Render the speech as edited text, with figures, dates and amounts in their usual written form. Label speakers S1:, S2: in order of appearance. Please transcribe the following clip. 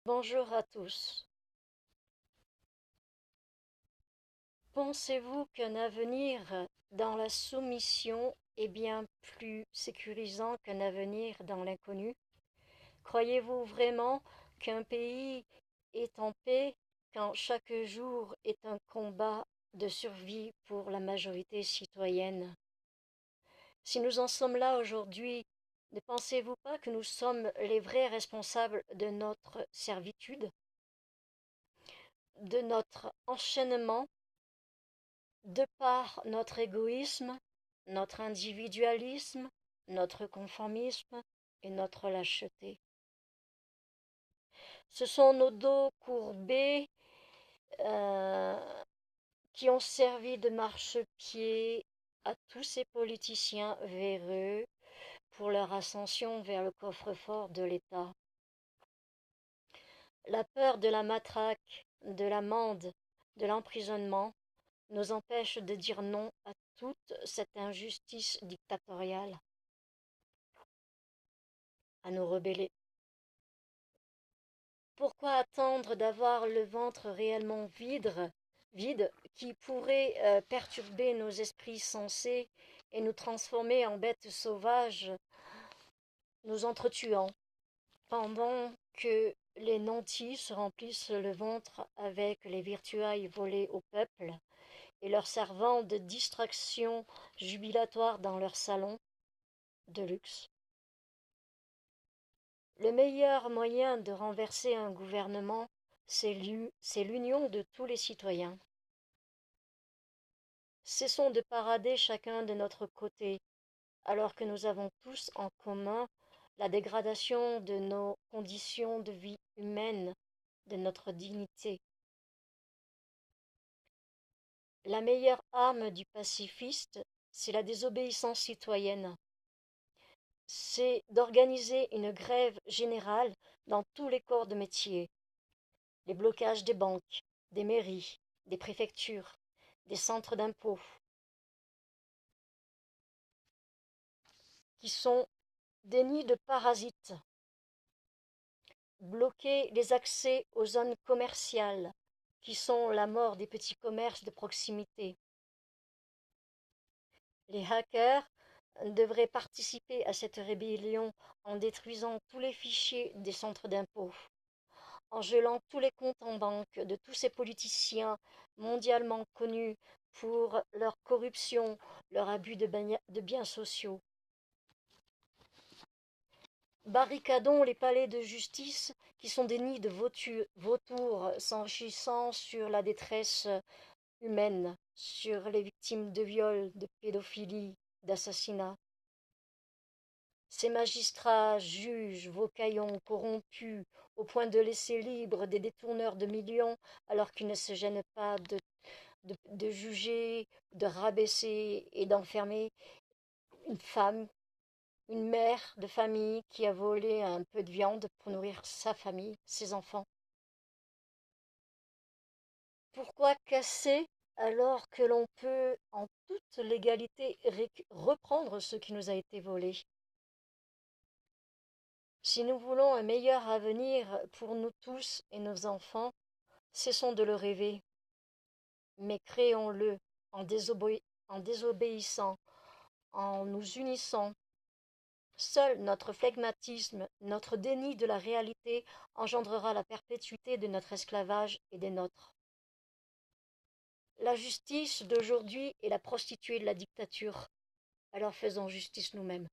S1: Bonjour à tous. Pensez-vous qu'un avenir dans la soumission est bien plus sécurisant qu'un avenir dans l'inconnu? Croyez-vous vraiment qu'un pays est en paix quand chaque jour est un combat de survie pour la majorité citoyenne? Si nous en sommes là aujourd'hui, ne pensez-vous pas que nous sommes les vrais responsables de notre servitude, de notre enchaînement, de par notre égoïsme, notre individualisme, notre conformisme et notre lâcheté? Ce sont nos dos courbés euh, qui ont servi de marchepied à tous ces politiciens véreux pour leur ascension vers le coffre-fort de l'État. La peur de la matraque, de l'amende, de l'emprisonnement nous empêche de dire non à toute cette injustice dictatoriale, à nous rebeller. Pourquoi attendre d'avoir le ventre réellement vide qui pourrait perturber nos esprits sensés et nous transformer en bêtes sauvages, nous entretuant, pendant que les nantis se remplissent le ventre avec les virtuailles volées au peuple et leur servant de distraction jubilatoire dans leur salon de luxe? Le meilleur moyen de renverser un gouvernement, c'est l'union de tous les citoyens. Cessons de parader chacun de notre côté, alors que nous avons tous en commun la dégradation de nos conditions de vie humaines, de notre dignité. La meilleure arme du pacifiste, c'est la désobéissance citoyenne. C'est d'organiser une grève générale dans tous les corps de métier. Les blocages des banques, des mairies, des préfectures, des centres d'impôts, qui sont des nids de parasites. Bloquer les accès aux zones commerciales, qui sont la mort des petits commerces de proximité. Les hackers devraient participer à cette rébellion en détruisant tous les fichiers des centres d'impôts, en gelant tous les comptes en banque de tous ces politiciens mondialement connus pour leur corruption, leur abus de biens sociaux. Barricadons les palais de justice qui sont des nids de vautours s'enrichissant sur la détresse humaine, sur les victimes de viols, de pédophilie, d'assassinat. Ces magistrats, juges, vocaillons, corrompus, au point de laisser libres des détourneurs de millions, alors qu'ils ne se gênent pas de juger, de rabaisser et d'enfermer une femme, une mère de famille qui a volé un peu de viande pour nourrir sa famille, ses enfants. Pourquoi casser alors que l'on peut, en toute légalité, reprendre ce qui nous a été volé? Si nous voulons un meilleur avenir pour nous tous et nos enfants, cessons de le rêver, mais créons-le en désobéissant, en nous unissant. Seul notre flegmatisme, notre déni de la réalité engendrera la perpétuité de notre esclavage et des nôtres. La justice d'aujourd'hui est la prostituée de la dictature, alors faisons justice nous-mêmes.